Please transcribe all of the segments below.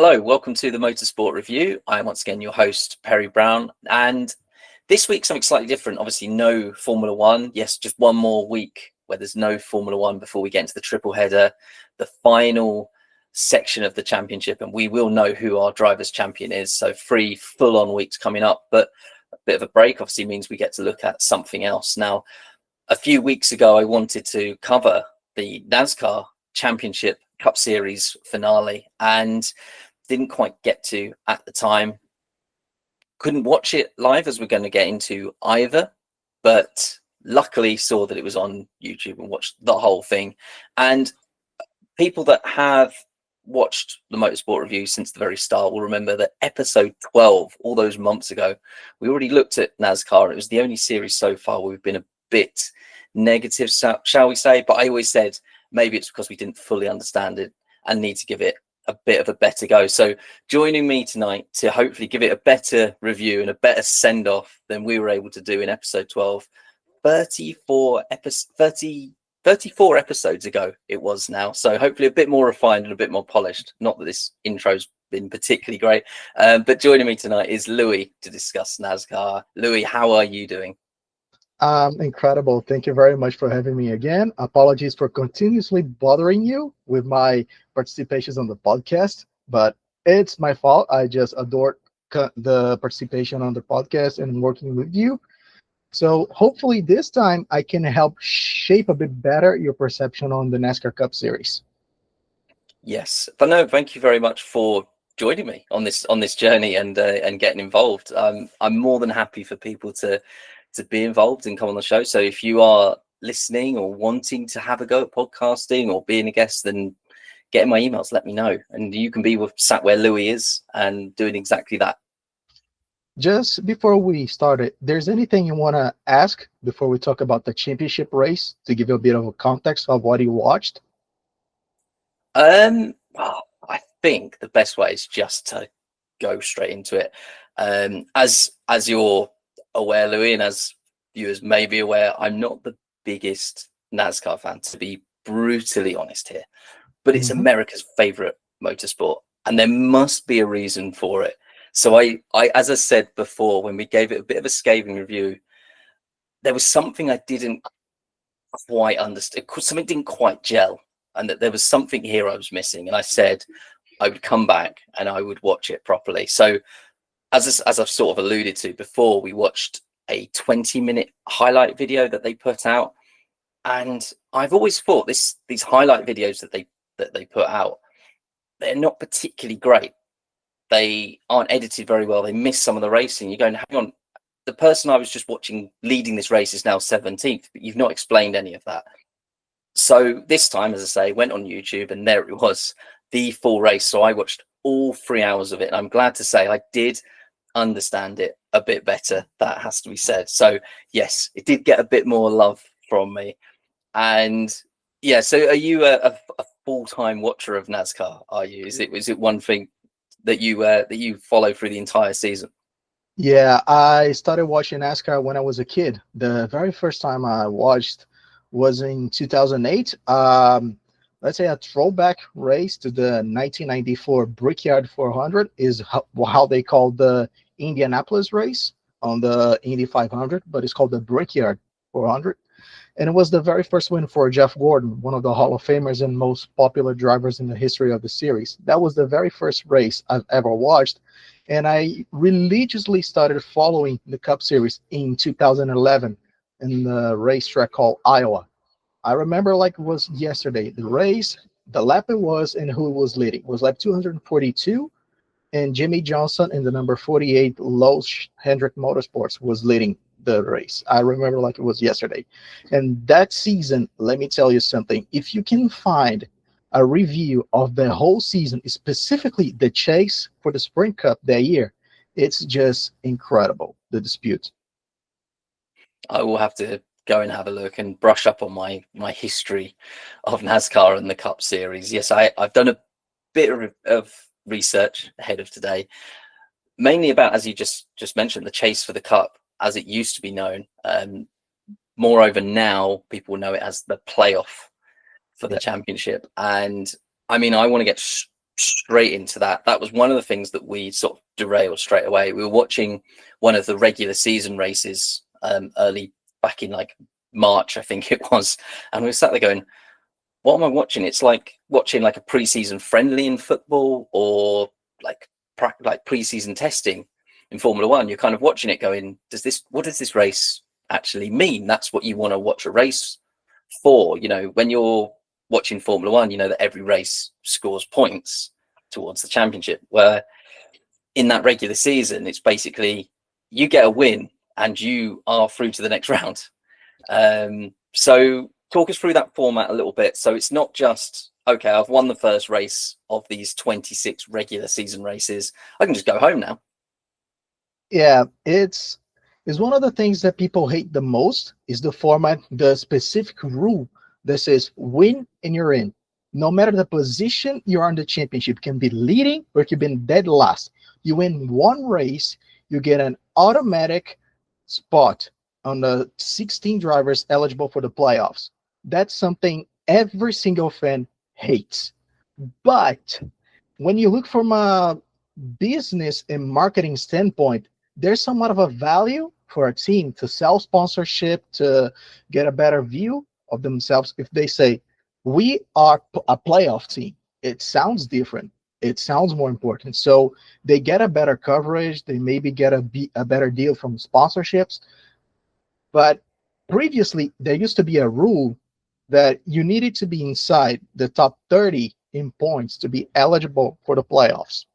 Hello, welcome to the Motorsport Review. I am once again your host, Perry Brown, and this week something slightly different. Obviously, no Formula One. Yes, just one more week where there's no Formula One before we get into the triple header, the final section of the championship, and we will know who our driver's champion is. So 3 full-on weeks coming up, but a bit of a break obviously means we get to look at something else. Now, a few weeks ago, I wanted to cover the NASCAR Championship Cup Series finale and didn't quite get to at the time. Couldn't watch it live, as we're going to get into either, but luckily saw that it was on YouTube and watched the whole thing. And people that have watched the Motorsport Review since the very start will remember that episode 12, all those months ago, we already looked at NASCAR. It was the only series so far where we've been a bit negative, shall we say, but I always said maybe it's because we didn't fully understand it and need to give it a bit of a better go. So joining me tonight to hopefully give it a better review and a better send-off than we were able to do in episode 12, 34 episodes ago it was now. So hopefully a bit more refined and a bit more polished. Not that this intro's been particularly great, but joining me tonight is Louis to discuss NASCAR. Louis, how are you doing? Incredible. Thank you very much for having me again. Apologies for continuously bothering you with my participations on the podcast, but it's my fault. I just adored the participation on the podcast and working with you. So hopefully this time I can help shape a bit better your perception on the NASCAR Cup Series. Yes, but no, thank you very much for joining me on this journey and getting involved. I'm more than happy for people to be involved and come on the show. So if you are listening or wanting to have a go at podcasting or being a guest, then get in my emails, let me know. And you can be sat where Louis is and doing exactly that. Just before we started, there's anything you want to ask before we talk about the championship race to give you a bit of a context of what you watched? Well, I think the best way is just to go straight into it. As you're aware, Louis, and as viewers may be aware, I'm not the biggest NASCAR fan, to be brutally honest here, but it's America's favorite motorsport, and there must be a reason for it. So I, as I said before, when we gave it a bit of a scathing review, there was something I didn't quite understand. Something didn't quite gel, and that there was something here I was missing. And I said I would come back and I would watch it properly. So as I've sort of alluded to before, we watched a 20-minute highlight video that they put out, and I've always thought these highlight videos that they put out, they're not particularly great. They aren't edited very well. They miss some of the racing. You're going, hang on, the person I was just watching leading this race is now 17th, but you've not explained any of that. So this time, as I say, went on YouTube and there it was, the full race. So I watched all 3 hours of it, and I'm glad to say I did understand it a bit better. That has to be said. So yes, it did get a bit more love from me. And yeah, so are you a full-time watcher of NASCAR? Are you? Is it one thing that you follow through the entire season? Yeah, I started watching NASCAR when I was a kid. The very first time I watched was in 2008. Let's say a throwback race to the 1994 Brickyard 400 is how they call the Indianapolis race on the Indy 500, but it's called the Brickyard 400. And it was the very first win for Jeff Gordon, one of the Hall of Famers and most popular drivers in the history of the series. That was the very first race I've ever watched. And I religiously started following the Cup Series in 2011 in the racetrack called Iowa. I remember like it was yesterday. The race, the lap it was, and who was leading. It was lap 242, and Jimmy Johnson in the number 48 Lowe's Hendrick Motorsports was leading the race. I remember like it was yesterday. And that season, let me tell you something. If you can find a review of the whole season, specifically the chase for the Sprint Cup that year, it's just incredible, the dispute. I will have to go and have a look and brush up on my history of NASCAR and the Cup Series. Yes, I've done a bit of research ahead of today, mainly about, as you just mentioned, the chase for the Cup as it used to be known. Moreover, now people know it as the playoff for the championship. And I mean, I want to get straight into that. That was one of the things that we sort of derailed straight away. We were watching one of the regular season races early back in like March, I think it was, and we were sat there going, what am I watching? It's like watching like a preseason friendly in football, or like preseason testing in Formula One. You're kind of watching it going, what does this race actually mean? That's what you want to watch a race for. You know, when you're watching Formula One, you know that every race scores points towards the championship, where in that regular season, it's basically you get a win and you are through to the next round. So talk us through that format a little bit. So it's not just, okay, I've won the first race of these 26 regular season races, I can just go home now. Yeah, it's one of the things that people hate the most is the format, the specific rule that says win and you're in. No matter the position you are in the championship, can be leading or it can be dead last. You win one race, you get an automatic spot on the 16 drivers eligible for the playoffs. That's something every single fan hates. But when you look from a business and marketing standpoint, there's somewhat of a value for a team to sell sponsorship, to get a better view of themselves. If they say, we are a playoff team, it sounds different. It sounds more important. So they get a better coverage. They maybe get a better deal from sponsorships. But previously, there used to be a rule that you needed to be inside the top 30 in points to be eligible for the playoffs.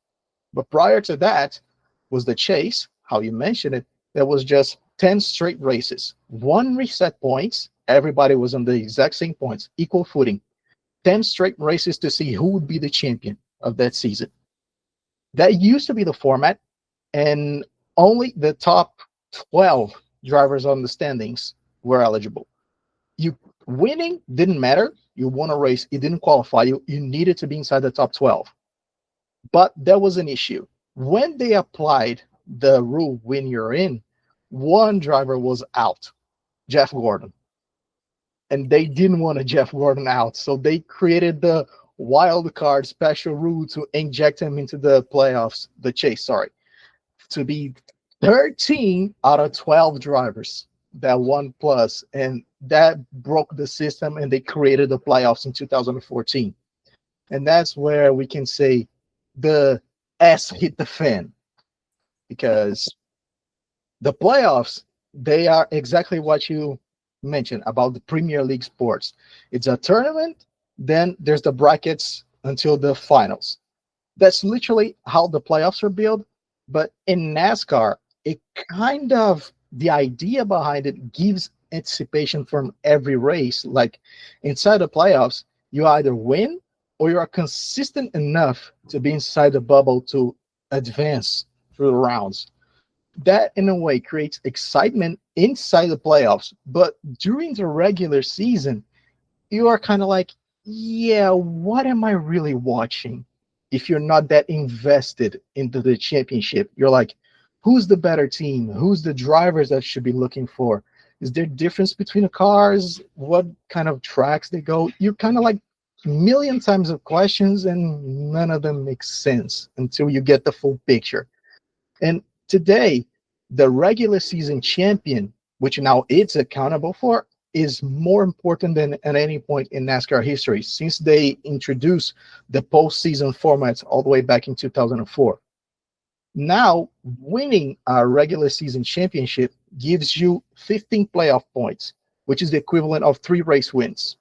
But prior to that was the chase, how you mentioned it, there was just 10 straight races, one reset points. Everybody was on the exact same points, equal footing, 10 straight races to see who would be the champion of that season. That used to be the format, and only the top 12 drivers on the standings were eligible. You winning didn't matter. You won a race, it didn't qualify you. You needed to be inside the top 12. But there was an issue. When they applied the rule when you're in, one driver was out, Jeff Gordon. And they didn't want a Jeff Gordon out. So they created the wild card special rule to inject him into the playoffs, the chase, sorry, to be 13 out of 12 drivers that won plus. And that broke the system, and they created the playoffs in 2014. And that's where we can say the S hit the fan, because the playoffs, they are exactly what you mentioned about the Premier League sports. It's a tournament, then there's the brackets until the finals. That's literally how the playoffs are built. But in NASCAR, it kind of, the idea behind it gives anticipation from every race. Like inside the playoffs, you either win or you are consistent enough to be inside the bubble to advance through the rounds. That in a way creates excitement inside the playoffs. But during the regular season, you are kind of like, yeah, what am I really watching? If you're not that invested into the championship, you're like, who's the better team? Who's the drivers that should be looking for? Is there difference between the cars? What kind of tracks they go? You're kind of like million times of questions, and none of them make sense until you get the full picture. And today, the regular season champion, which now it's accountable for, is more important than at any point in NASCAR history since they introduced the postseason formats all the way back in 2004. Now, winning a regular season championship gives you 15 playoff points, which is the equivalent of 3 race wins.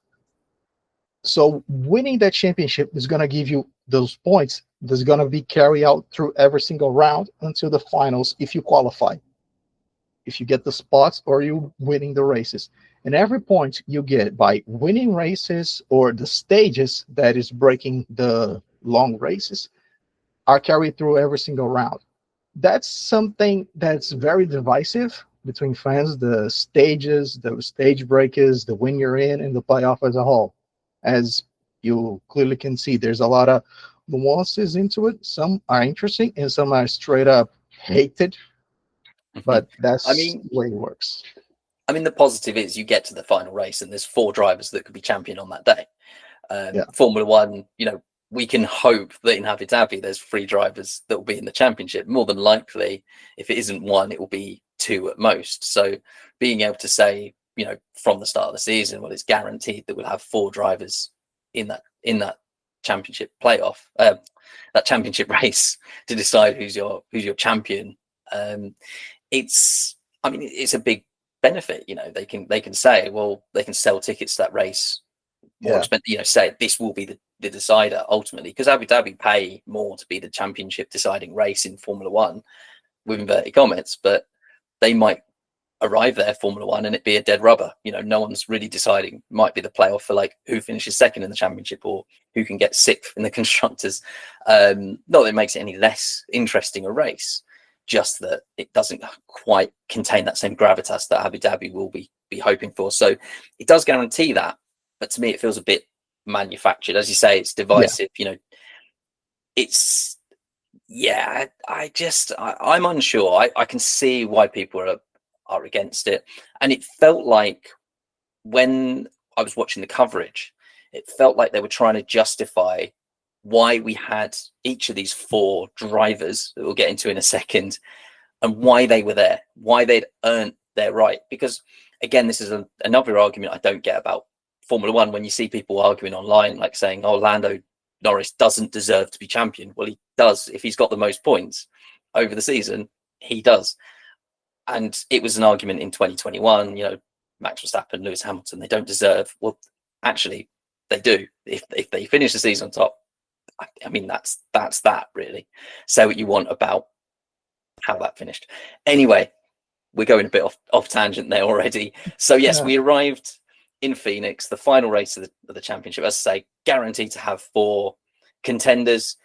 So winning that championship is going to give you those points that's going to be carried out through every single round until the finals if you qualify, if you get the spots or you winning the races. And every point you get by winning races or the stages that is breaking the long races are carried through every single round. That's something that's very divisive between fans, the stages, the stage breakers, the win you're in, and the playoff as a whole. As you clearly can see, there's a lot of nuances into it. Some are interesting and some are straight up hated, but that's the way it works. I mean, the positive is you get to the final race and there's 4 drivers that could be champion on that day. Formula One, you know, we can hope that in Abu Dhabi there's 3 drivers that will be in the championship. More than likely, if it isn't 1, it will be 2 at most. So being able to say, from the start of the season, well, it's guaranteed that we'll have 4 drivers in that championship playoff, that championship race, to decide who's your champion. It's a big benefit. They can say, well, they can sell tickets to that race more expensive. Say this will be the decider ultimately, because Abu Dhabi pay more to be the championship deciding race in Formula One, with inverted commas, but they might arrive there, Formula One, and it be a dead rubber. No one's really deciding. Might be the playoff for like who finishes second in the championship or who can get 6th in the constructors. Not that it makes it any less interesting a race, just that it doesn't quite contain that same gravitas that Abu Dhabi will be hoping for. So it does guarantee that, but to me it feels a bit manufactured. As you say, it's divisive. It's I'm unsure. I can see why people are against it, and it felt like when I was watching the coverage, it felt like they were trying to justify why we had each of these 4 drivers that we'll get into in a second, and why they were there, why they'd earned their right. Because again, this is another argument I don't get about Formula One, when you see people arguing online, like saying, oh, Lando Norris doesn't deserve to be champion. Well, he does. If he's got the most points over the season, he does. And it was an argument in 2021, Max Verstappen, Lewis Hamilton, they don't deserve. Well, actually, they do. If they finish the season on top, that's that, really. Say what you want about how that finished. Anyway, we're going a bit off tangent there already. So yes, we arrived in Phoenix, the final race of the championship. As I say, guaranteed to have 4 contenders.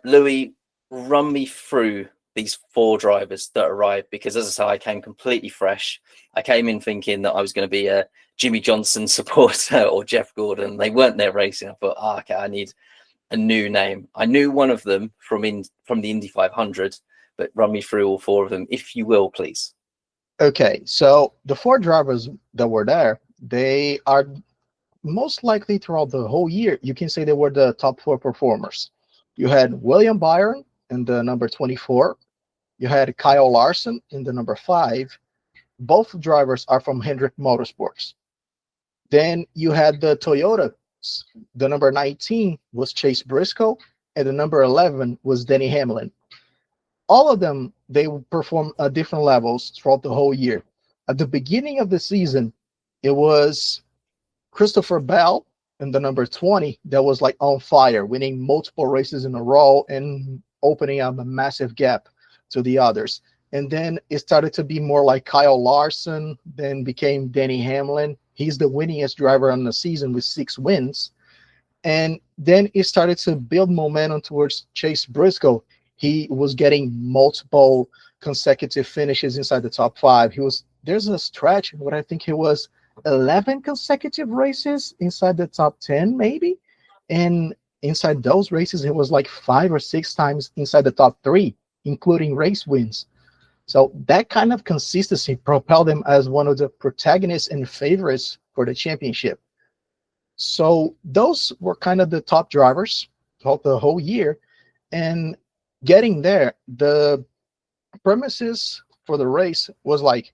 Louis, run me through these 4 drivers that arrived, because as I say, I came completely fresh. I came in thinking that I was going to be a Jimmy Johnson supporter or Jeff Gordon. They weren't there racing. I thought, okay, I need a new name. I knew one of them from the Indy 500, but run me through all 4 of them, if you will, please. Okay, so the 4 drivers that were there, they are most likely throughout the whole year, you can say they were the top 4 performers. You had William Byron in the number 24. You had Kyle Larson in the number 5. Both drivers are from Hendrick Motorsports. Then you had the Toyota. The number 19 was Chase Briscoe, and the number 11 was Denny Hamlin. All of them, they perform at different levels throughout the whole year. At the beginning of the season, it was Christopher Bell in the number 20 that was like on fire, winning multiple races in a row and opening up a massive gap to the others. And then it started to be more like Kyle Larson, then became Denny Hamlin. He's the winningest driver on the season with 6 wins. And then it started to build momentum towards Chase Briscoe. He was getting multiple consecutive finishes inside the top 5. There's a stretch where I think he was 11 consecutive races inside the top 10, maybe. And inside those races, it was like 5 or 6 times inside the top 3, including race wins. So that kind of consistency propelled him as one of the protagonists and favorites for the championship. So those were kind of the top drivers throughout the whole year. And getting there, the premises for the race was like,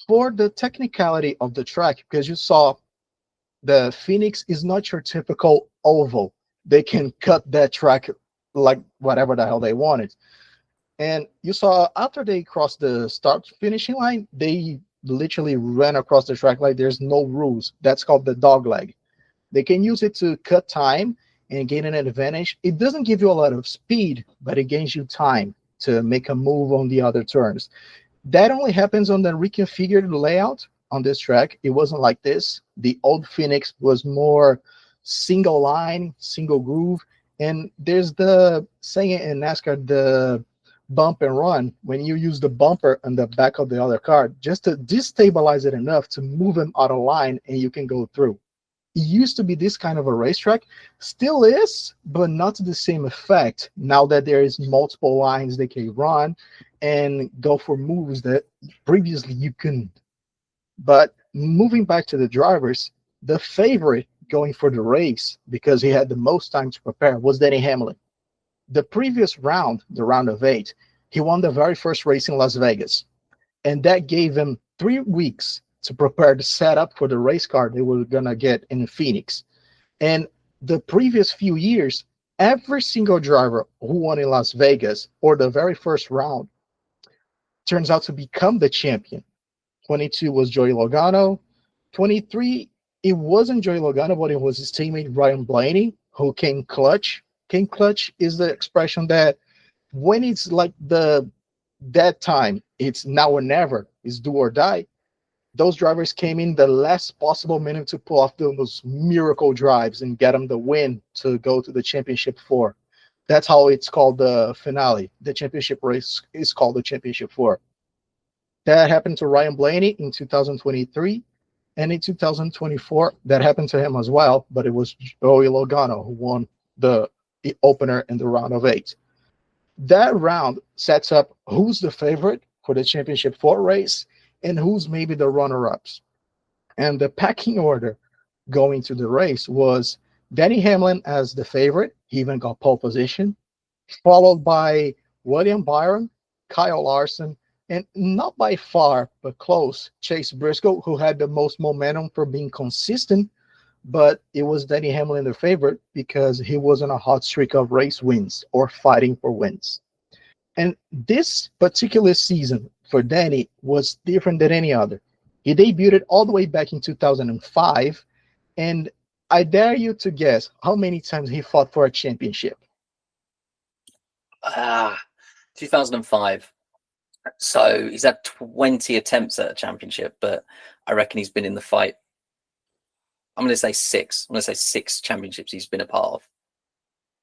for the technicality of the track, because you saw the Phoenix is not your typical oval. They can cut that track like whatever the hell they wanted. And you saw after they crossed the start finishing line, they literally ran across the track like there's no rules. That's called the dog leg. They can use it to cut time and gain an advantage. It doesn't give you a lot of speed, but it gains you time to make a move on the other turns. That only happens on the reconfigured layout on this track. It wasn't like this. The old Phoenix was more single line, single groove. And there's the saying in NASCAR, the bump and run, when you use the bumper on the back of the other car just to destabilize it enough to move them out of line and you can go through. It used to be this kind of a racetrack, still is, but not to the same effect now that there is multiple lines they can run and go for moves that previously you couldn't. But moving back to the drivers, the favorite going for the race because he had the most time to prepare was Denny Hamlin. The previous round, the round of 8, he won the very first race in Las Vegas, and that gave him 3 weeks to prepare the setup for the race car they were gonna get in Phoenix. And the previous few years, every single driver who won in Las Vegas or the very first round turns out to become the champion. 22 was Joey Logano. 23, it wasn't Joey Logano, but it was his teammate Ryan Blaney who came clutch. Came clutch is the expression that when it's like that time, it's now or never, it's do or die. Those drivers came in the last possible minute to pull off those miracle drives and get them the win to go to the championship four. That's how it's called the finale. The championship race is called the championship four. That happened to Ryan Blaney in 2023. And in 2024, that happened to him as well, but it was Joey Logano who won the opener in the round of 8. That round sets up who's the favorite for the championship 4 race and who's maybe the runner-ups. And the pecking order going to the race was Denny Hamlin as the favorite. He even got pole position, followed by William Byron, Kyle Larson, and not by far, but close, Chase Briscoe, who had the most momentum for being consistent, but it was Denny Hamlin the favorite because he was on a hot streak of race wins or fighting for wins. And this particular season for Denny was different than any other. He debuted all the way back in 2005, and I dare you to guess how many times he fought for a championship. 2005. So he's had 20 attempts at a championship, but I reckon he's been in the fight. I'm going to say 6. I'm going to say 6 championships he's been a part of.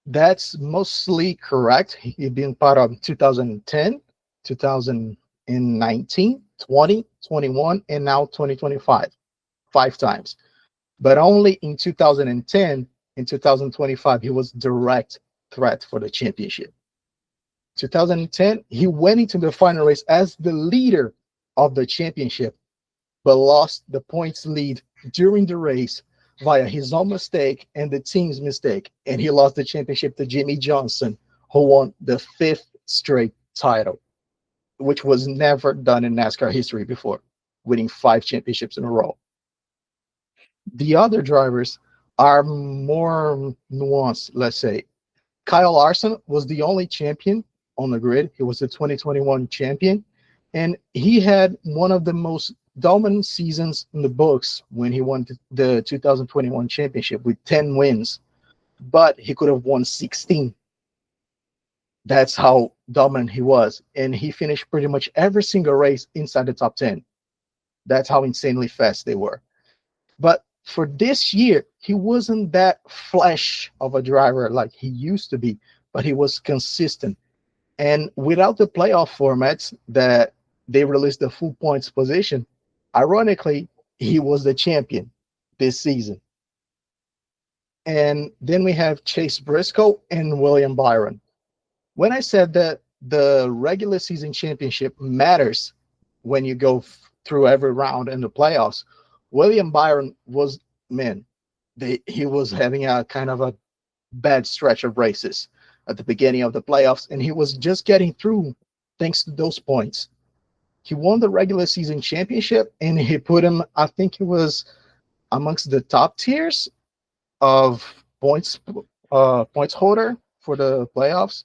That's mostly correct. He's been part of 2010, 2019, 20, 21, and now 2025. 5 times. But only in 2010 and 2025, he was direct threat for the championship. 2010, he went into the final race as the leader of the championship, but lost the points lead during the race via his own mistake and the team's mistake. And he lost the championship to Jimmy Johnson, who won the 5th straight title, which was never done in NASCAR history before, winning 5 championships in a row. The other drivers are more nuanced, let's say. Kyle Larson was the only champion on the grid. He was the 2021 champion, and he had one of the most dominant seasons in the books when he won the 2021 championship with 10 wins, but he could have won 16. That's how dominant he was, and he finished pretty much every single race inside the top 10. That's how insanely fast they were. But for this year, he wasn't that flash of a driver like he used to be, but he was consistent. And without the playoff formats that they released the full points position, ironically, he was the champion this season. And then we have Chase Briscoe and William Byron. When I said that the regular season championship matters when you go through every round in the playoffs, William Byron was, he was having a kind of a bad stretch of races at the beginning of the playoffs, and he was just getting through thanks to those points. He won the regular season championship, and he put him, I think it was amongst the top tiers of points holder for the playoffs.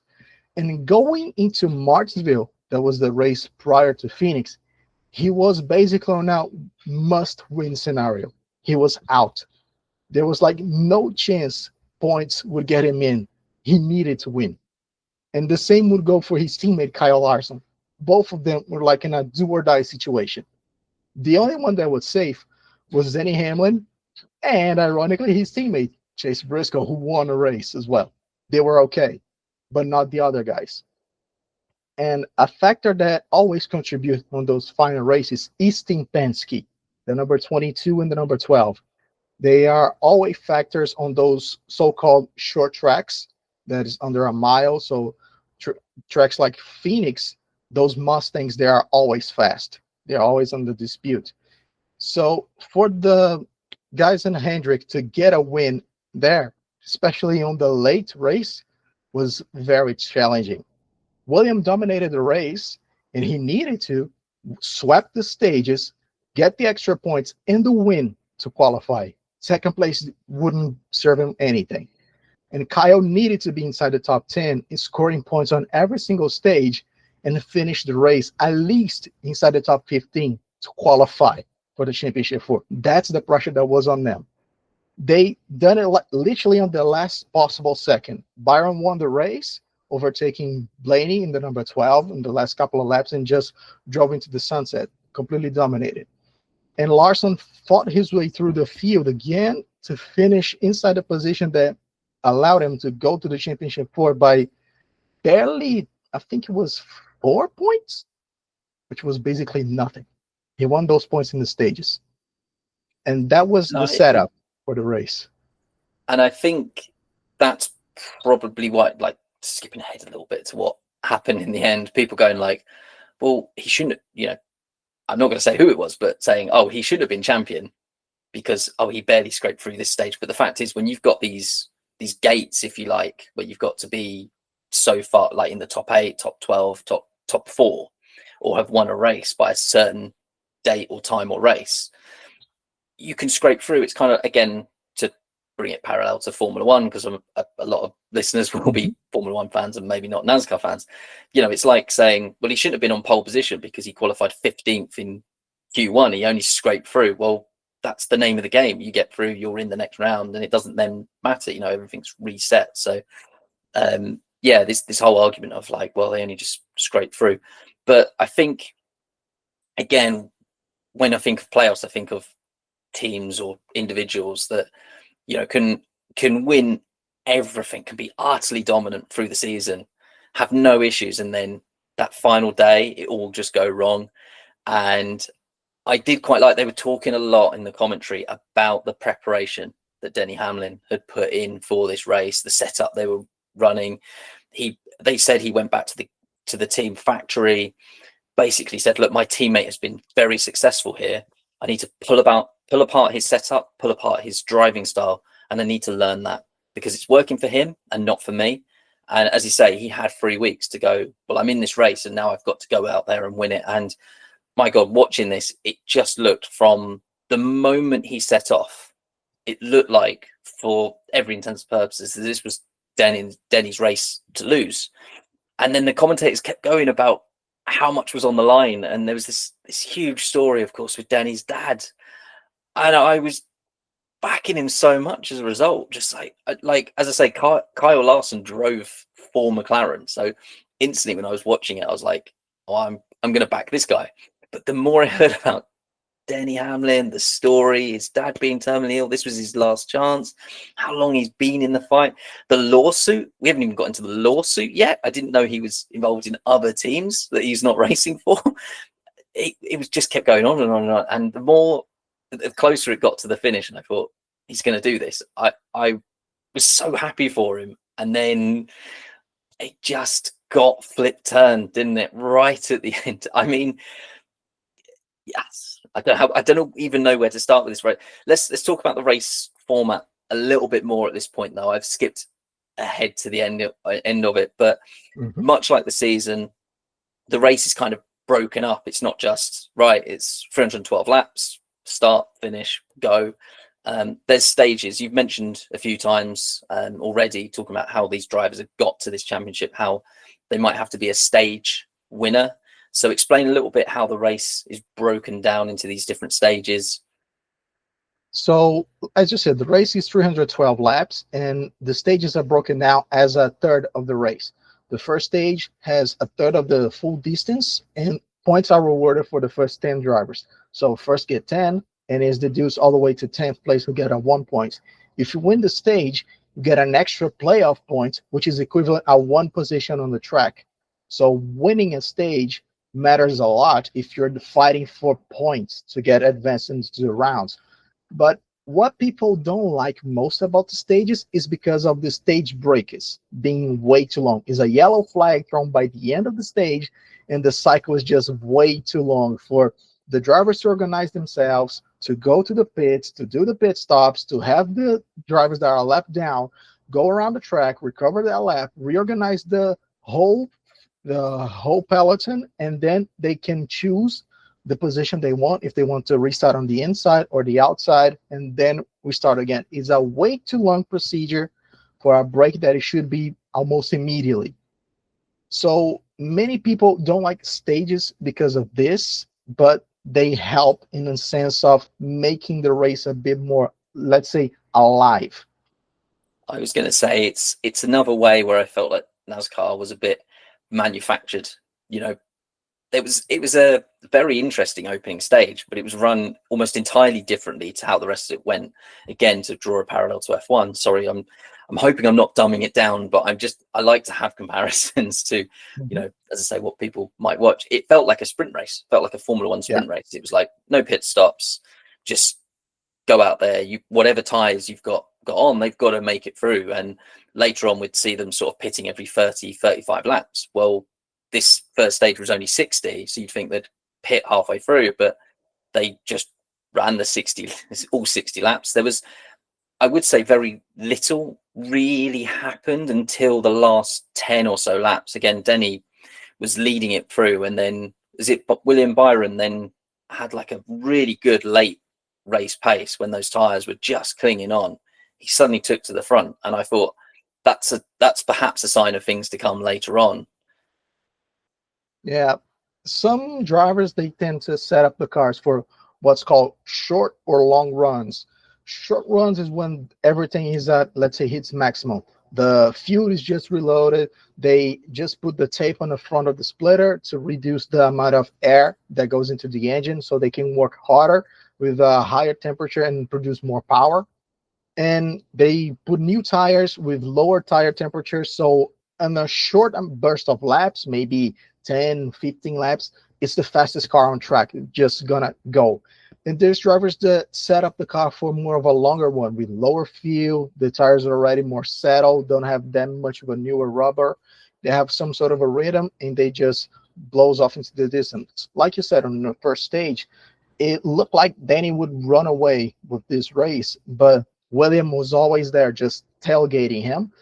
And going into Martinsville, that was the race prior to Phoenix, he was basically on a must-win scenario. He was out. There was like no chance points would get him in. He needed to win. And the same would go for his teammate, Kyle Larson. Both of them were like in a do-or-die situation. The only one that was safe was Denny Hamlin and, ironically, his teammate, Chase Briscoe, who won a race as well. They were okay, but not the other guys. And a factor that always contributes on those final races is Team Penske, the number 22 and the number 12. They are always factors on those so-called short tracks that is under a mile. So tracks like Phoenix, those Mustangs, they are always fast. They're always under dispute. So for the guys and Hendrick to get a win there, especially on the late race, was very challenging. William dominated the race, and he needed to swept the stages, get the extra points, and the win to qualify. Second place wouldn't serve him anything. And Kyle needed to be inside the top 10 in scoring points on every single stage and finish the race at least inside the top 15 to qualify for the championship four. That's the pressure that was on them. They done it literally on the last possible second. Byron won the race, overtaking Blaney in the number 12 in the last couple of laps and just drove into the sunset, completely dominated. And Larson fought his way through the field again to finish inside the position that allowed him to go to the championship four by barely, I think it was 4 points, which was basically nothing. He won those points in the stages. And that was the setup for the race. And I think that's probably why, like, skipping ahead a little bit to what happened in the end, people going like, well, he shouldn't, I'm not going to say who it was, but saying, oh, he should have been champion because, oh, he barely scraped through this stage. But the fact is, when you've got these gates, if you like, where you've got to be so far, like in the top 8, top 12, top 4, or have won a race by a certain date or time or race, you can scrape through. It's kind of, again, to bring it parallel to Formula One, because a lot of listeners will be Formula One fans and maybe not NASCAR fans. It's like saying, well, he shouldn't have been on pole position because he qualified 15th in Q1. He only scraped through. Well, that's the name of the game. You get through, you're in the next round, and it doesn't then matter. Everything's reset. So, this whole argument of like, well, they only just scraped through. But I think, again, when I think of playoffs, I think of teams or individuals that can win everything, can be utterly dominant through the season, have no issues, and then that final day it all just go wrong. And I did quite like, they were talking a lot in the commentary about the preparation that Denny Hamlin had put in for this race, the setup they were running. They said he went back to the team factory, basically said, look, my teammate has been very successful here. I need to pull apart his setup, pull apart his driving style, and I need to learn that because it's working for him and not for me. And as you say, he had 3 weeks to go, well, I'm in this race and now I've got to go out there and win it. And my God, watching this, it just looked, from the moment he set off, it looked like, for every intents and purposes, this was Denny's race to lose. And then the commentators kept going about how much was on the line. And there was this huge story, of course, with Denny's dad. And I was backing him so much as a result. Just like as I say, Kyle Larson drove for McLaren. So instantly when I was watching it, I was like, oh, I'm going to back this guy. But the more I heard about Denny Hamlin, the story, his dad being terminally ill, this was his last chance, how long he's been in the fight, the lawsuit, we haven't even got into the lawsuit yet. I didn't know he was involved in other teams that he's not racing for. It was just kept going on and on and on. And the closer it got to the finish, and I thought, he's going to do this, I was so happy for him. And then it just got turned, didn't it? Right at the end. I mean, yes, I don't even know where to start with this race. Let's talk about the race format a little bit more at this point, though. I've skipped ahead to the end of it, but much like the season, the race is kind of broken up. It's not just it's 312 laps, start, finish, go. There's stages. You've mentioned a few times already, talking about how these drivers have got to this championship, how they might have to be a stage winner. So explain a little bit how the race is broken down into these different stages. So, as you said, the race is 312 laps, and the stages are broken down as a third of the race. The first stage has a third of the full distance, and points are rewarded for the first 10 drivers. So first get 10, and is deduced all the way to 10th place who get a 1 point. If you win the stage, you get an extra playoff point, which is equivalent to 1 position on the track. So winning a stage matters a lot if you're fighting for points to get advanced into the rounds. But what people don't like most about the stages is because of the stage breakers being way too long. Is a yellow flag thrown by the end of the stage, and the cycle is just way too long for the drivers to organize themselves, to go to the pits, to do the pit stops, to have the drivers that are left down go around the track, recover that lap, reorganize the whole peloton, and then they can choose the position they want, if they want to restart on the inside or the outside, and then we start again. It's a way too long procedure for a break that it should be almost immediately. So many people don't like stages because of this, but they help in the sense of making the race a bit more, let's say, alive. I was going to say it's another way where I felt like NASCAR was a bit manufactured. You know, it was a very interesting opening stage, but it was run almost entirely differently to how the rest of it went. Again, to draw a parallel to F1. Sorry, I'm hoping I'm not dumbing it down, but I like to have comparisons to, Mhm. as I say, what people might watch. It felt like a sprint race, felt like a Formula One Yeah. sprint race. It was like no pit stops, just go out there. You whatever tires you've got on, they've got to make it through. And later on, we'd see them sort of pitting every 30, 35 laps. Well, this first stage was only 60, so you'd think they'd pit halfway through, but they just ran the 60, all 60 laps. There was, I would say, very little really happened until the last 10 or so laps. Again, Denny was leading it through, and then William Byron then had like a really good late race pace when those tires were just clinging on. He suddenly took to the front, and I thought that's perhaps a sign of things to come later on. Yeah, some drivers, they tend to set up the cars for what's called short or long runs. Short runs is when everything is at, let's say, hits maximum. The fuel is just reloaded. They just put the tape on the front of the splitter to reduce the amount of air that goes into the engine, so they can work harder with a higher temperature and produce more power. And they put new tires with lower tire temperatures. So in a short burst of laps, maybe 10, 15 laps, it's the fastest car on track. It's just gonna go. And there's drivers that set up the car for more of a longer one with lower fuel. The tires are already more settled, don't have that much of a newer rubber. They have some sort of a rhythm, and they just blows off into the distance. Like you said on the first stage, it looked like Danny would run away with this race, but William was always there just tailgating him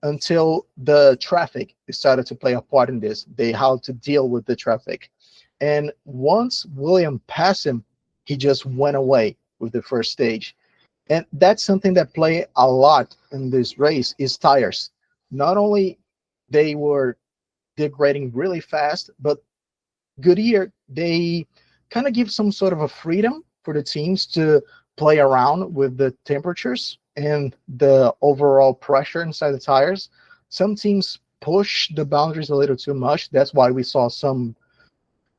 until the traffic started to play a part in this. They had to deal with the traffic. And once William passed him, he just went away with the first stage. And that's something that play a lot in this race is tires. Not only they were degrading really fast, but Goodyear, they kind of give some sort of a freedom for the teams to play around with the temperatures and the overall pressure inside the tires. Some teams push the boundaries a little too much. That's why we saw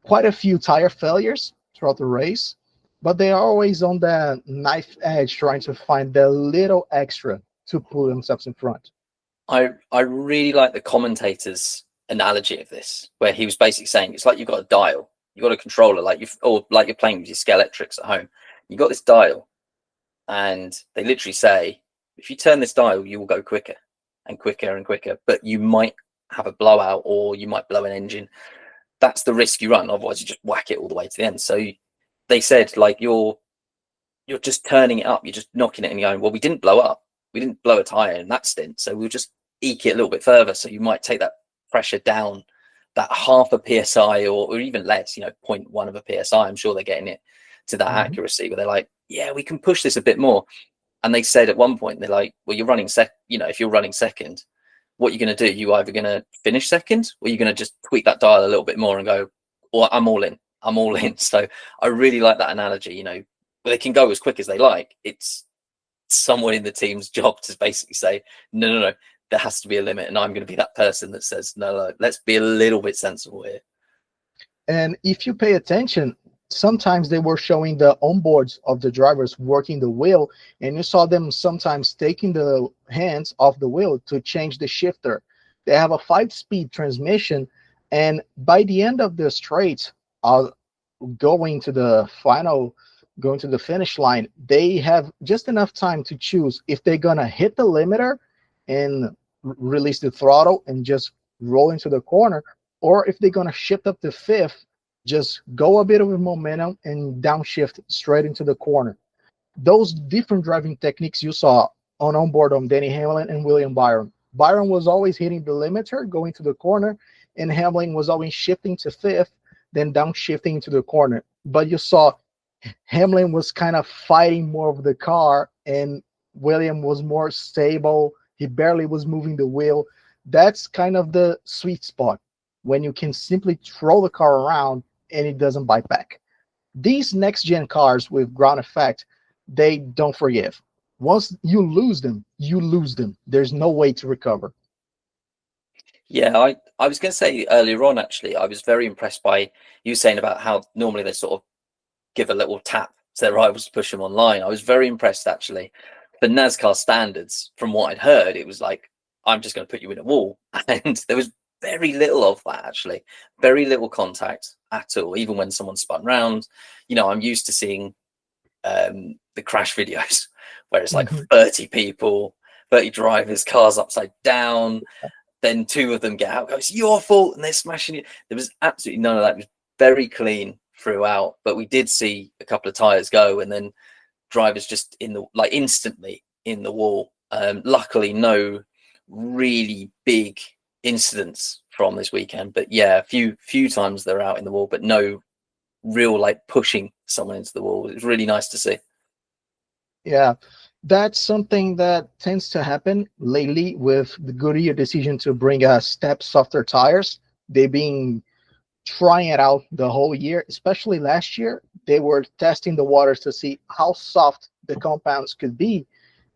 quite a few tire failures throughout the race. But they are always on the knife edge trying to find the little extra to pull themselves in front. I really like the commentator's analogy of this, where he was basically saying it's like you've got a dial, you've got a controller, like you're playing with your Scalextrics at home. You got this dial, and they literally say, if you turn this dial, you will go quicker and quicker and quicker, but you might have a blowout or you might blow an engine. That's the risk you run. Otherwise, you just whack it all the way to the end. So they said, like, you're just turning it up, you're just knocking it and going, well, we didn't blow up, we didn't blow a tire in that stint, so we'll just eke it a little bit further. So you might take that pressure down that half a psi or even less, 0.1 of a psi. I'm sure they're getting it to that Mhm. accuracy where they're like, yeah, we can push this a bit more. And they said at one point, they're like, well, you're running if you're running second, what you're going to do, you either going to finish second or you're going to just tweak that dial a little bit more and go, well, I'm all in. So I really like that analogy. They can go as quick as they like. It's someone in the team's job to basically say, no, there has to be a limit, and I'm going to be that person that says, no, let's be a little bit sensible here. And if you pay attention, sometimes they were showing the onboards of the drivers working the wheel, and you saw them sometimes taking the hands off the wheel to change the shifter. They have a 5-speed transmission, and by the end of the straight, going to the final, going to the finish line, they have just enough time to choose if they're gonna hit the limiter and release the throttle and just roll into the corner, or if they're gonna shift up to fifth just go a bit of a momentum and downshift straight into the corner. Those different driving techniques you saw on board on Denny Hamlin and William Byron. Byron was always hitting the limiter, going to the corner, and Hamlin was always shifting to fifth, then downshifting into the corner. But you saw Hamlin was kind of fighting more of the car, and William was more stable. He barely was moving the wheel. That's kind of the sweet spot when you can simply throw the car around and it doesn't bite back. These next gen cars with ground effect, they don't forgive. Once you lose them, you lose them. There's no way to recover. Yeah, I was going to say earlier on, actually, I was very impressed by you saying about how normally they sort of give a little tap to their rivals to push them online. I was very impressed, actually. For NASCAR standards, from what I'd heard, it was like, I'm just going to put you in a wall. And there was very little of that, actually. Very little contact at all, even when someone spun round. You know, I'm used to seeing the crash videos where it's like 30 people, 30 drivers, cars upside down. Then two of them get out, go, it's your fault, and they're smashing it. There was absolutely none of that. It was very clean throughout, but we did see a couple of tires go, and then drivers just in the like instantly in the wall. Luckily, no really big incidents from this weekend, but yeah, a few times they're out in the wall, but no real like pushing someone into the wall. It was really nice to see. Yeah, that's something that tends to happen lately with the Goodyear decision to bring step softer tires. They've been trying it out the whole year, especially last year. They were testing the waters to see how soft the compounds could be,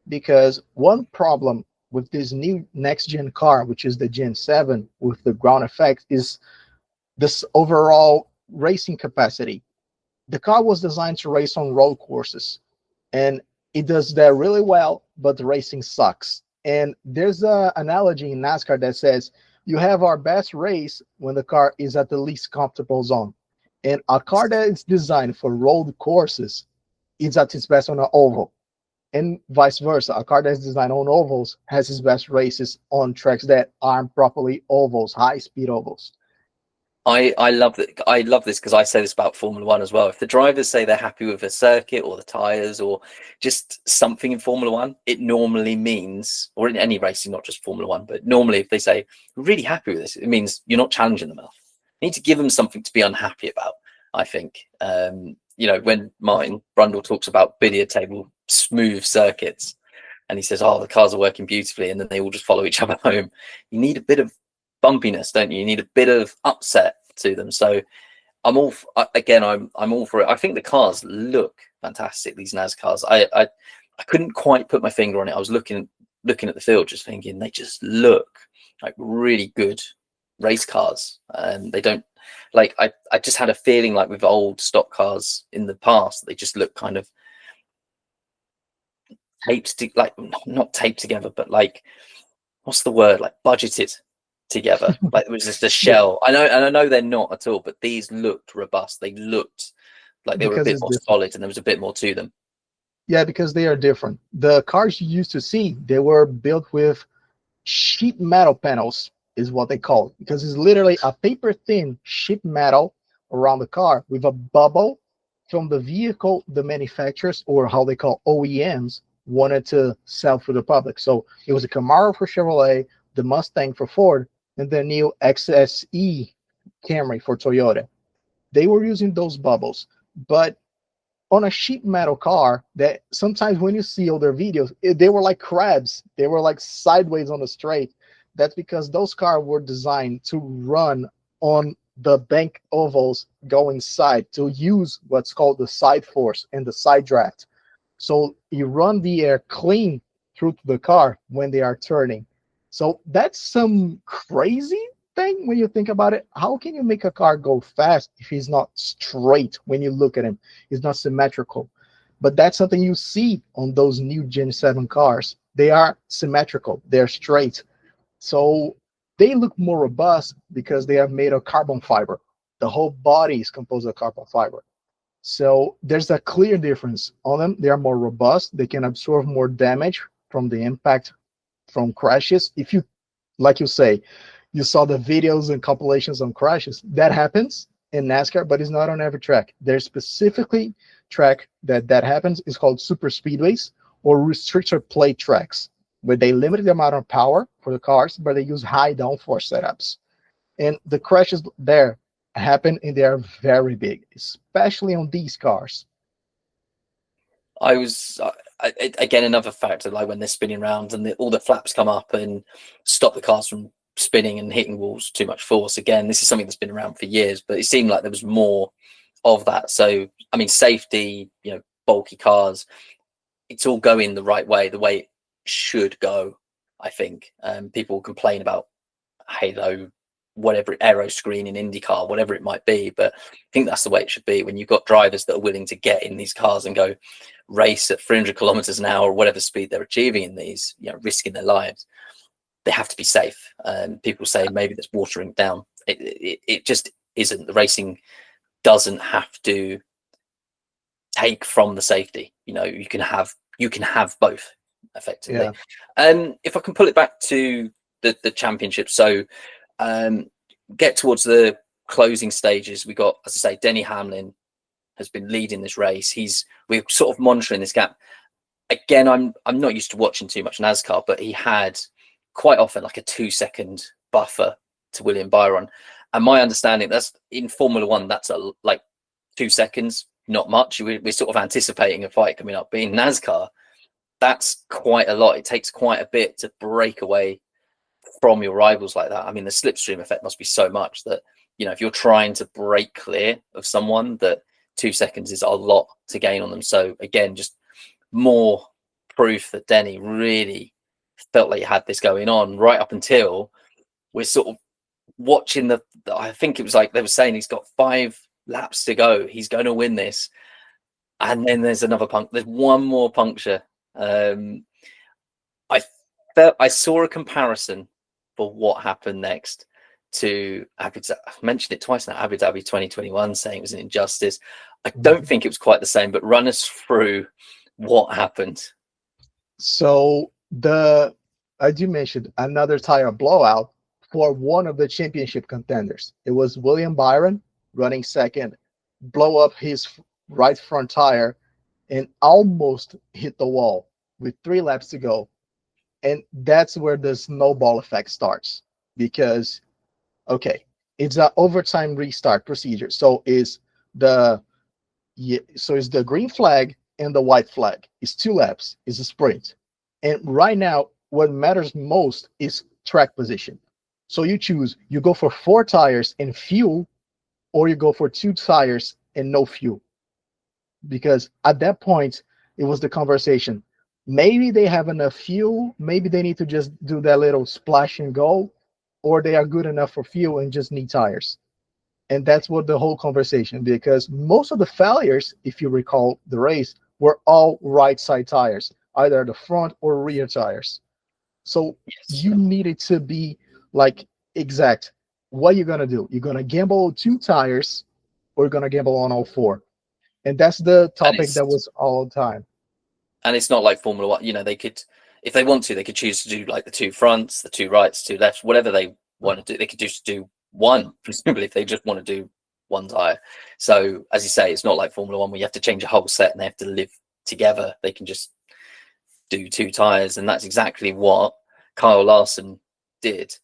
because one problem with this new next gen car, which is the Gen 7 with the ground effect, is this overall racing capacity. The car was designed to race on road courses, and it does that really well, but the racing sucks. And there's an analogy in NASCAR that says you have our best race when the car is at the least comfortable zone. And a car that is designed for road courses is at its best on an oval. And vice versa. A car that's designed on ovals has its best races on tracks that aren't properly ovals, high speed ovals. I love that. I love this because I say this about Formula One as well. If the drivers say they're happy with a circuit or the tires or just something in Formula One, it normally means, or in any racing, not just Formula One, but normally if they say we're really happy with this, it means you're not challenging them enough. You need to give them something to be unhappy about. I think, you know, when Martin Brundle talks about billiard table smooth circuits, and he says, "Oh, the cars are working beautifully," and then they all just follow each other home. You need a bit of bumpiness, don't you? You need a bit of upset to them. So I'm all again. I'm all for it. I think the cars look fantastic. These NASCARs. I couldn't quite put my finger on it. I was looking at the field, just thinking they just look like really good race cars, and they don't like. I just had a feeling like with old stock cars in the past, they just look kind of like not taped together, but like what's the word? Like budgeted together. Like it was just a shell. I know, and I know they're not at all, but these looked robust. They looked like they were a Because bit it's more different. solid, and there was a bit more to them. Yeah, because they are different. The cars you used to see, they were built with sheet metal panels, is what they call it, because it's literally a paper thin sheet metal around the car with a bubble from the vehicle the manufacturers, or how they call OEMs, wanted to sell for the public. So it was a Camaro for Chevrolet, the Mustang for Ford, and the new XSE Camry for Toyota. They were using those bubbles, but on a sheet metal car that sometimes when you see older videos, they were like crabs. They were like sideways on the straight. That's because those cars were designed to run on the bank ovals going side, to use what's called the side force and the side draft. So you run the air clean through the car when they are turning. So that's some crazy thing when you think about it. How can you make a car go fast if he's not straight when you look at him? He's not symmetrical. But that's something you see on those new Gen 7 cars. They are symmetrical, they're straight. So they look more robust because they are made of carbon fiber. The whole body is composed of carbon fiber. So there's a clear difference on them. They are more robust. They can absorb more damage from the impact from crashes. If you, like you say, you saw the videos and compilations on crashes, that happens. in NASCAR, but it's not on every track. There's specifically track that happens is called super speedways or restrictor plate tracks, where they limit the amount of power for the cars, but they use high downforce setups. And the crashes there happen and they are very big, especially on these cars. I was again another factor, like when they're spinning around and all the flaps come up and stop the cars from spinning and hitting walls too much force. Again, this is something that's been around for years, but it seemed like there was more of that. So I mean, safety, bulky cars, it's all going the right way, the way it should go. I think people complain about halo, whatever, aero screen in IndyCar, whatever it might be, but I think that's the way it should be. When you've got drivers that are willing to get in these cars and go race at 300 kilometers an hour or whatever speed they're achieving in these, risking their lives, they have to be safe. People say maybe that's watering down. It just isn't. The racing doesn't have to take from the safety. You can have both effectively. Yeah. If I can pull it back to the championship, so get towards the closing stages, we got, as I say, Denny Hamlin has been leading this race. We're sort of monitoring this gap. Again, I'm not used to watching too much NASCAR, but he had quite often like a 2-second buffer to William Byron. And my understanding, that's in Formula One, that's like 2 seconds, not much. We're sort of anticipating a fight coming up. But in NASCAR, that's quite a lot. It takes quite a bit to break away from your rivals like that. I mean, the slipstream effect must be so much that, if you're trying to break clear of someone, that 2 seconds is a lot to gain on them. So again, just more proof that Denny really felt like he had this going on right up until we're sort of watching I think it was like they were saying he's got 5 laps to go. He's going to win this. And then there's one more puncture. I saw a comparison for what happened next to I've mentioned it twice now, Abu Dhabi 2021, saying it was an injustice. I don't think it was quite the same, but run us through what happened. So as you mentioned, another tire blowout for one of the championship contenders. It was William Byron running second, blow up his right front tire and almost hit the wall with 3 laps to go. And that's where the snowball effect starts, because, okay, it's an overtime restart procedure. So it's the green flag and the white flag. It's 2 laps. It's a sprint. And right now, what matters most is track position. So you choose, you go for 4 tires and fuel, or you go for 2 tires and no fuel. Because at that point, it was the conversation. Maybe they have enough fuel. Maybe they need to just do that little splash and go, or they are good enough for fuel and just need tires. And that's what the whole conversation, because most of the failures, if you recall the race, were all right side tires, either the front or rear tires. So you needed to be like exact. What you're going to do? You're going to gamble on 2 tires, or you're going to gamble on all 4. And that's the topic that was all the time. And it's not like Formula One. They could, if they want to, they could choose to do like the 2 fronts, the 2 rights, 2 lefts, whatever they want to do. They could just do one, presumably, if they just want to do 1 tire. So, as you say, it's not like Formula One where you have to change a whole set and they have to live together. They can just do 2 tires, and that's exactly what Kyle Larson did.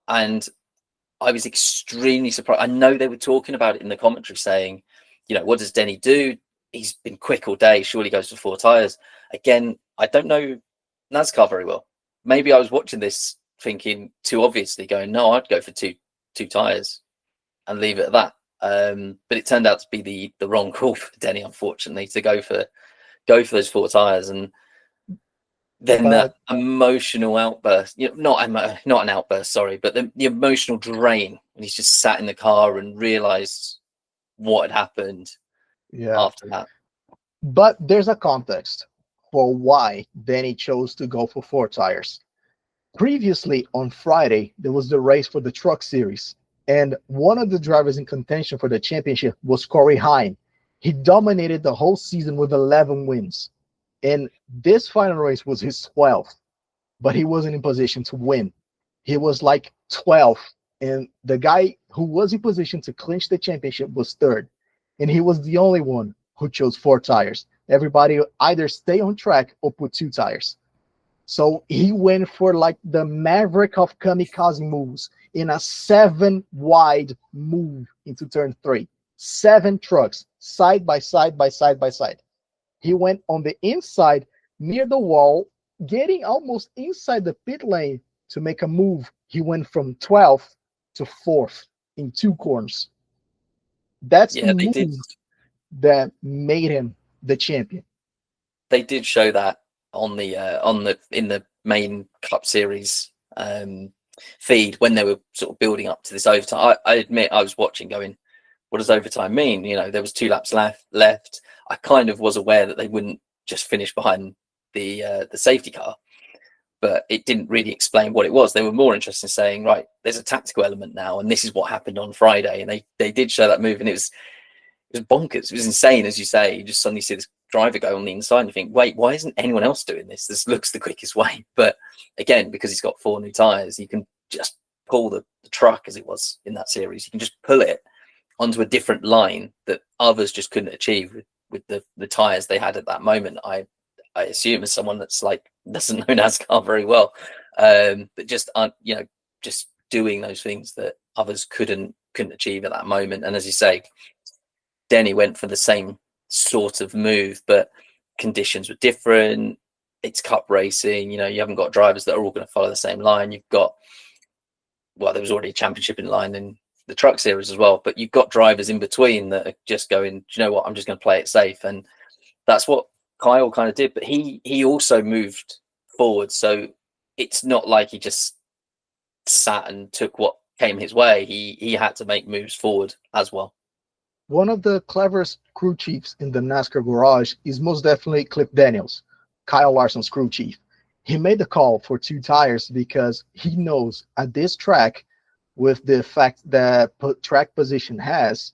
And I was extremely surprised. I know they were talking about it in the commentary, saying, what does Denny do? He's been quick all day. Surely goes for 4 tires. Again, I don't know NASCAR very well. Maybe I was watching this thinking too obviously, going, no, I'd go for two tires and leave it at that. But it turned out to be the wrong call for Denny, unfortunately, to go for those 4 tires. And then the emotional outburst, not an outburst, sorry, but the emotional drain when he's just sat in the car and realized what had happened after that. But there's a context for why Denny chose to go for 4 tires. Previously on Friday, there was the race for the Truck Series, and one of the drivers in contention for the championship was Corey Heim. He dominated the whole season with 11 wins, and this final race was his 12th, but he wasn't in position to win. He was like 12th, and the guy who was in position to clinch the championship, was third. And he was the only one who chose 4 tires. Everybody either stay on track or put 2 tires. So he went for like the maverick of kamikaze moves in a 7 wide move into turn 3. 7 trucks, side by side by side by side. He went on the inside near the wall, getting almost inside the pit lane to make a move. He went from 12th to 4th in 2 corners. That's the Yeah, they did. move that made him the champion. They did show that on the in the main Cup Series feed when they were sort of building up to this overtime. I admit I was watching, going, "What does overtime mean?" You know, there was 2 laps left. I kind of was aware that they wouldn't just finish behind the safety car, but it didn't really explain what it was. They were more interested in saying, right, there's a tactical element now, and this is what happened on Friday. And they did show that move, and it was bonkers. It was insane, as you say. You just suddenly see this driver go on the inside, and you think, wait, why isn't anyone else doing this? This looks the quickest way. But again, because he's got 4 new tires, you can just pull the truck, as it was in that series. You can just pull it onto a different line that others just couldn't achieve with the tires they had at that moment. I assume, as someone that's like doesn't know NASCAR very well, but just just doing those things that others couldn't achieve at that moment. And as you say, Denny went for the same sort of move, but conditions were different. It's Cup racing, you haven't got drivers that are all going to follow the same line. You've got, well, there was already a championship in line in the Truck Series as well, but you've got drivers in between that are just going, do you know what, I'm just going to play it safe. And that's what Kyle kind of did, but he also moved forward. So it's not like he just sat and took what came his way. He had to make moves forward as well. One of the cleverest crew chiefs in the NASCAR garage is most definitely Cliff Daniels, Kyle Larson's crew chief. He made the call for 2 tires because he knows at this track, with the fact that track position has,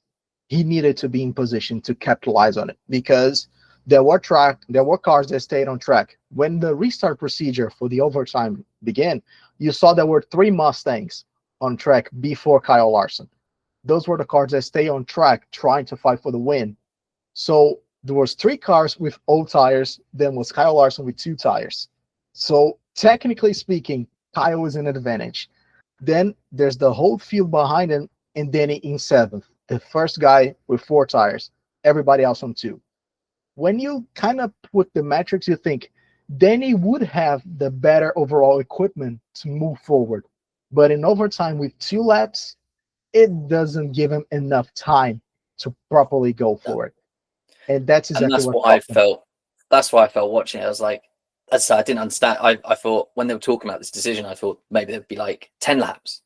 he needed to be in position to capitalize on it, because there were cars that stayed on track. When the restart procedure for the overtime began, you saw there were 3 Mustangs on track before Kyle Larson. Those were the cars that stay on track trying to fight for the win. So there was 3 cars with old tires, then was Kyle Larson with 2 tires. So technically speaking, Kyle was in advantage. Then there's the whole field behind him, and Denny in 7th, the first guy with 4 tires, everybody else on 2. When you kind of put the metrics, you think Denny would have the better overall equipment to move forward. But in overtime with 2 laps, it doesn't give him enough time to properly go for it. And that's exactly what I felt. That's why I felt watching it. I was like, as I said, I didn't understand. I thought when they were talking about this decision, I thought maybe there'd be like 10 laps.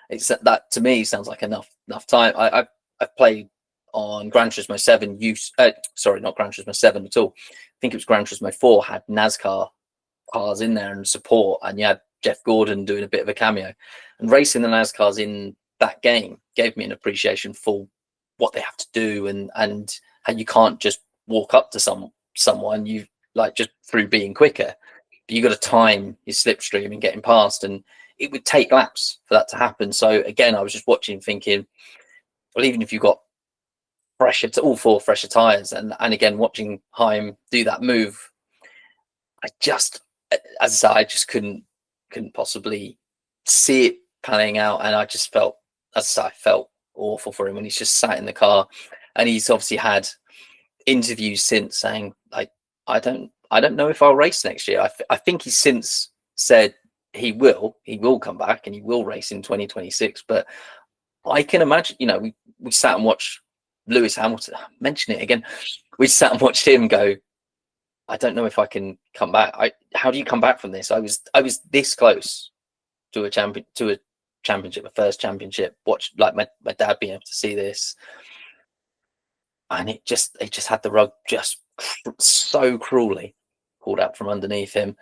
That to me sounds like enough time. I've played on Gran Turismo 7. Not Gran Turismo 7 at all. I think it was Gran Turismo 4 had NASCAR cars in there and support, and you had Jeff Gordon doing a bit of a cameo. And racing the NASCARs in that game gave me an appreciation for what they have to do, and how you can't just walk up to someone, you like, just through being quicker. But you got to time your slipstream and getting past, and it would take laps for that to happen. So again, I was just watching thinking, well, even if you got all 4 fresher tires, and again watching Heim do that move, as I said, I just couldn't possibly see it panning out. And I just felt, as I felt awful for him when he's just sat in the car. And he's obviously had interviews since saying, like, I don't know if I'll race next year. I think he's since said he will come back and he will race in 2026. But I can imagine, we sat and watched Lewis Hamilton, mention it again. We sat and watched him go, I don't know if I can come back. How do you come back from this? I was this close to a championship, a first championship. Watch, like, my dad being able to see this, and it just had the rug just so cruelly pulled out from underneath him.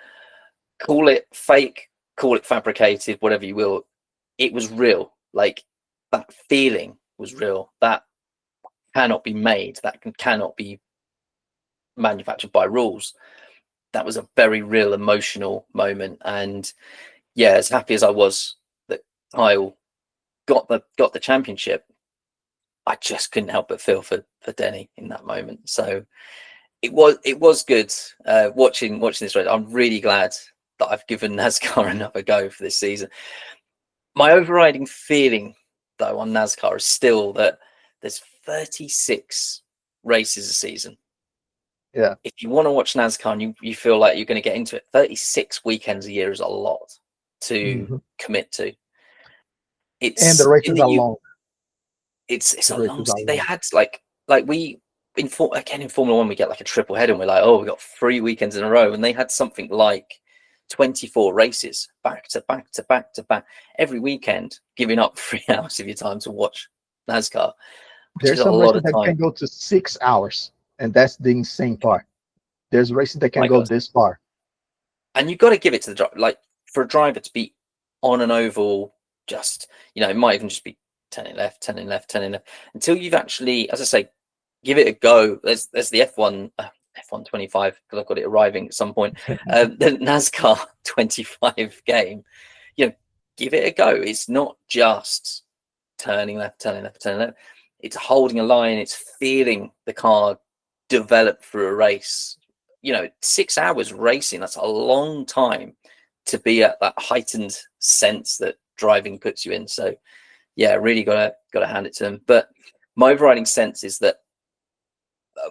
Call it fake, call it fabricated, whatever you will. It was real. Like, that feeling was real. That cannot be made. That cannot be manufactured by rules. That was a very real emotional moment. And yeah, as happy as I was that Kyle got the championship, I just couldn't help but feel for Denny in that moment. So it was good watching this race. I'm really glad that I've given NASCAR another go for this season. My overriding feeling though on NASCAR is still that there's 36 races a season. Yeah. If you want to watch NASCAR and you feel like you're going to get into it, 36 weekends a year is a lot to commit to. And the It's in races the are long. it's The a long. races are They long. had like we in Formula One we get like a triple header and we're like, oh, we got 3 weekends in a row, and they had something like 24 races back to back to back to back every weekend, giving up 3 hours of your time to watch NASCAR, which is There's a some lot races of that time. can go to 6 hours, and that's the insane part. There's races that can My go God. this far. And you've got to give it to the driver. Like for a driver to be on an oval, just, it might even just be turning left, turning left, turning left, until you've actually, as I say, give it a go. There's the F1 25, because I've got it arriving at some point. The NASCAR 25 game, give it a go. It's not just turning left, turning left, turning left. It's holding a line. It's feeling the car develop through a race. 6 hours racing, that's a long time to be at that heightened sense that driving puts you in. So yeah, really gotta hand it to them. But my overriding sense is that,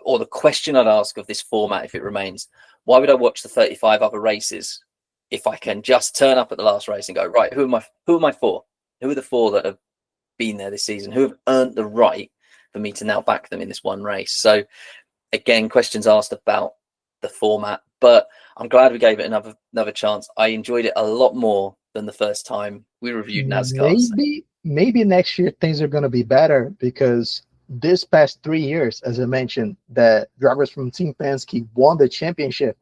or the question I'd ask of this format if it remains, why would I watch the 35 other races if I can just turn up at the last race and go, right, who am I for? Who are the 4 that have been there this season, who have earned the right for me to now back them in this one race? So again, questions asked about the format, but I'm glad we gave it another chance. I enjoyed it a lot more than the first time we reviewed NASCAR. So. Maybe next year things are going to be better, because this past 3 years, as I mentioned, that drivers from Team Penske won the championship.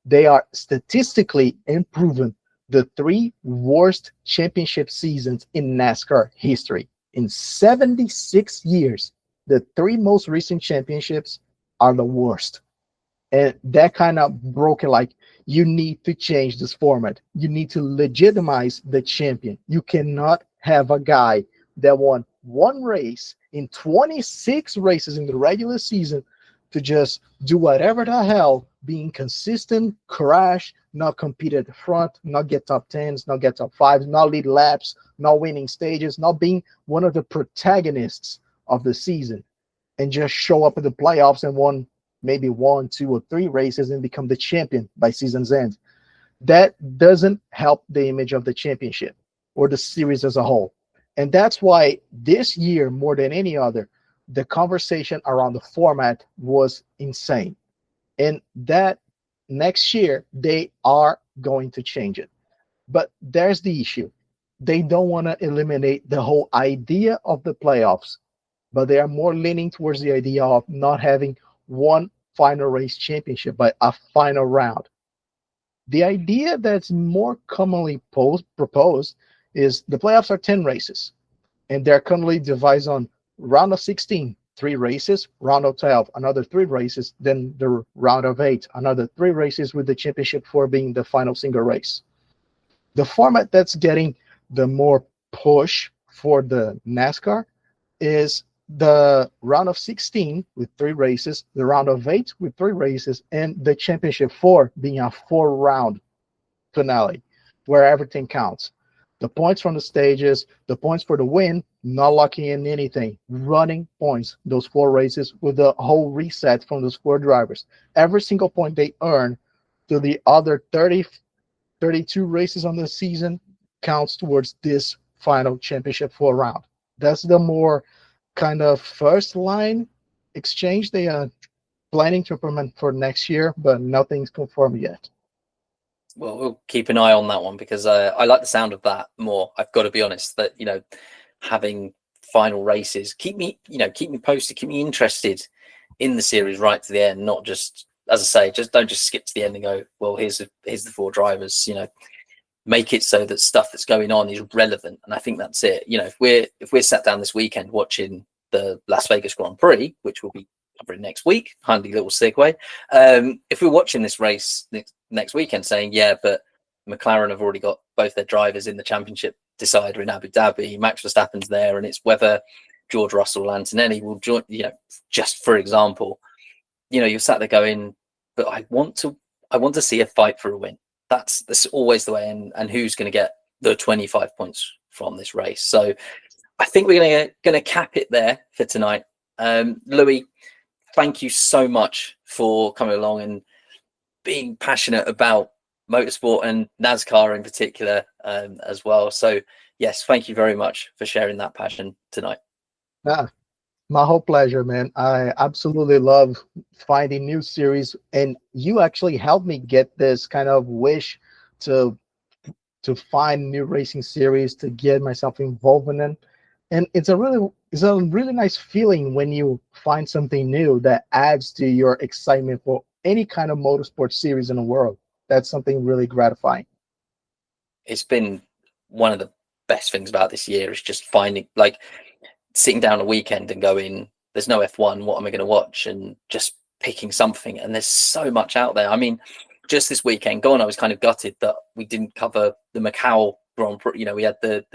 They are statistically improving the 3 worst championship seasons in NASCAR history. In 76 years, the 3 most recent championships are the worst. And that kind of broke it. Like, you need to change this format. You need to legitimize the champion. You cannot have a guy that won 1 race in 26 races in the regular season to just do whatever the hell, being consistent, crash, not compete at the front, not get top 10s, not get top 5s, not lead laps, not winning stages, not being one of the protagonists of the season, and just show up at the playoffs and won maybe 1, 2, or 3 races and become the champion by season's end. That doesn't help the image of the championship or the series as a whole. And that's why this year, more than any other, the conversation around the format was insane. And that next year, they are going to change it. But there's the issue. They don't want to eliminate the whole idea of the playoffs, but they are more leaning towards the idea of not having one final race championship, but a final round. The idea that's more commonly proposed is the playoffs are 10 races, and they're currently divided on round of 16, 3 races, round of 12, another 3 races, then the round of 8, another 3 races, with the championship 4 being the final single race. The format that's getting the more push for the NASCAR is the round of 16 with 3 races, the round of 8 with 3 races, and the championship 4 being a 4-round finale where everything counts. The points from the stages, the points for the win, not locking in anything, running points, those 4 races with the whole reset from those 4 drivers. Every single point they earn to the other 30, 32 races on the season counts towards this final championship 4 round. That's the more kind of first line exchange they are planning to implement for next year, but nothing's confirmed yet. Well, we'll keep an eye on that one, because I like the sound of that more. I've got to be honest, that having final races keep me posted, keep me interested in the series right to the end, not just, as I say, don't just skip to the end and go, well, here's the 4 drivers. Make it so that stuff that's going on is relevant, and I think that's it. If we're sat down this weekend watching the Las Vegas Grand Prix, which we'll be covering next week, handy little segue. If we're watching this race next weekend, saying, yeah, but McLaren have already got both their drivers in the championship decider in Abu Dhabi. Max Verstappen's there, and it's whether George Russell or Antonelli will join. You know, just for example, you know, you're sat there going, but I want to see a fight for a win. That's always the way. And who's going to get the 25 points from this race? So I think we're going to cap it there for tonight. Louis, thank you so much for coming along and being passionate about motorsport and NASCAR in particular as well. So yes, thank you very much for sharing that passion tonight. Yeah, my whole pleasure, man. I absolutely love finding new series, and you actually helped me get this kind of wish to find new racing series to get myself involved in them. And it's a really nice feeling when you find something new that adds to your excitement for any kind of motorsport series in the world. That's something really gratifying. It's been one of the best things about this year is just finding, like, sitting down a weekend and going, there's no F1, what am I going to watch? And just picking something. And there's so much out there. I mean, just this weekend gone, I was kind of gutted that we didn't cover the Macau Grand Prix. You know, we had the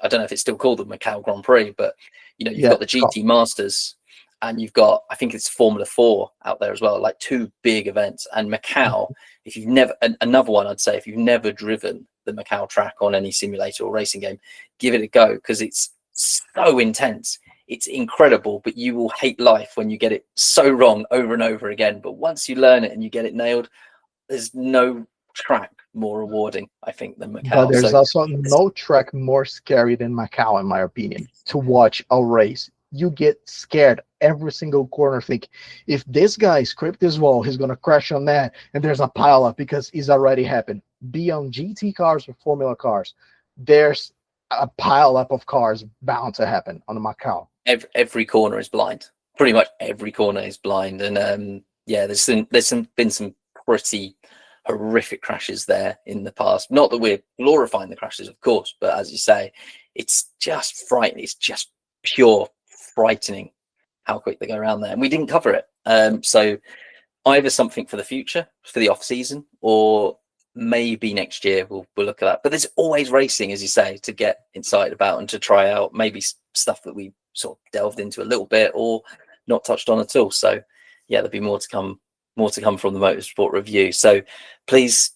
I don't know if it's still called the Macau Grand Prix, but you know, you've got the GT Masters and you've got, I think it's Formula 4 out there as well, like two big events. And Macau, if you've never, another one I'd say, if you've never driven the Macau track on any simulator or racing game, give it a go, because it's so intense. It's incredible, but you will hate life when you get it so wrong over and over again. But once you learn it and you get it nailed, there's no track more rewarding, I think, than Macau. But there's also no track more scary than Macau, in my opinion, to watch a race. You get scared every single corner. Think, if this guy script this wall, he's going to crash on that, and there's a pile up because it's already happened. Be on GT cars or Formula cars, there's a pile up of cars bound to happen on Macau. Every corner is blind. Pretty much every corner is blind, and yeah, there's been some pretty horrific crashes there in the past. Not that we're glorifying the crashes, of course, but as you say, it's just frightening. It's just pure frightening how quick they go around there, and we didn't cover it. So either something for the future, for the off season, or maybe next year we'll look at that. But there's always racing, as you say, to get inside about and to try out, maybe stuff that we sort of delved into a little bit or not touched on at all. So yeah, there'll be more to come from the Motorsport Review. So please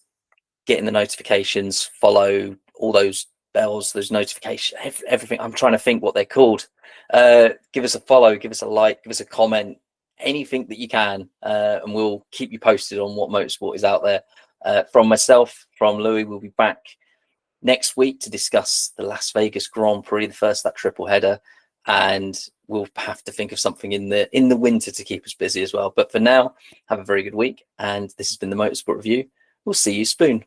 get in the notifications, follow all those bells, those notifications, everything. I'm trying to think what they're called. Give us a follow, give us a like, give us a comment, anything that you can, and we'll keep you posted on what motorsport is out there. From myself, from Louis, we'll be back next week to discuss the Las Vegas Grand Prix, the first, that triple header, and we'll have to think of something in the winter to keep us busy as well. But for now, have a very good week, and this has been the Motorsport Review. We'll see you soon.